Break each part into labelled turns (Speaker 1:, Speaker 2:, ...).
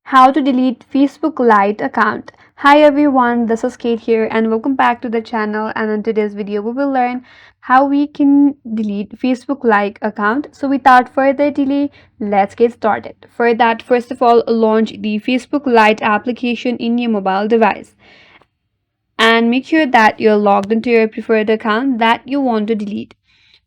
Speaker 1: How to delete Facebook Lite account. Hi everyone, this is Kate here and welcome back to the channel, and in today's video we will learn how we can delete Facebook Lite account. So without further delay, let's get started. For that, first of all, launch the Facebook Lite application in your mobile device and make sure that you're logged into your preferred account that you want to delete.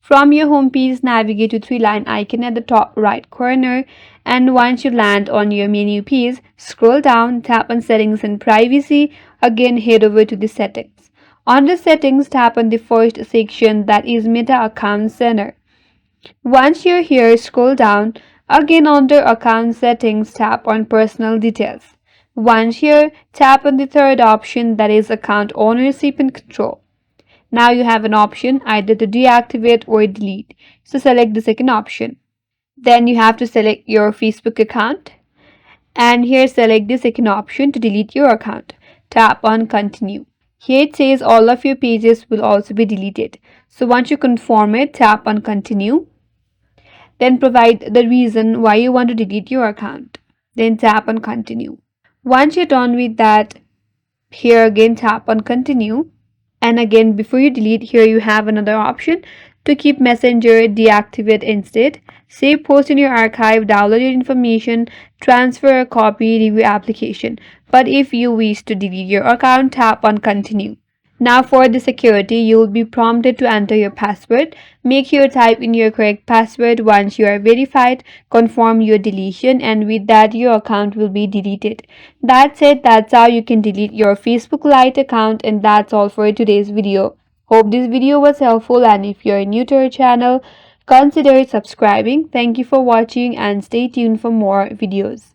Speaker 1: From your home page, navigate to three-line icon at the top right corner, and once you land on your menu page, scroll down, tap on Settings and Privacy. Again, head over to the Settings. Under Settings, tap on the first section, that is Meta Account Center. Once you're here, scroll down. Again, under Account Settings, tap on Personal Details. Once here, tap on the third option, that is Account Ownership and Control. Now you have an option either to deactivate or delete. So select the second option. Then you have to select your Facebook account. And here select the second option to delete your account. Tap on Continue. Here it says all of your pages will also be deleted. So once you confirm it, tap on Continue. Then provide the reason why you want to delete your account. Then tap on Continue. Once you're done with that, here again tap on Continue. And again, before you delete, here you have another option to keep Messenger, deactivate instead. Save post in your archive, download your information, transfer a copy, review application. But if you wish to delete your account, tap on Continue. Now for the security, you will be prompted to enter your password. Make sure you type in your correct password. Once you are verified, confirm your deletion, and with that your account will be deleted. That's it. That's how you can delete your Facebook Lite account, and that's all for today's video. Hope this video was helpful, and if you're new to our channel, consider subscribing. Thank you for watching and stay tuned for more videos.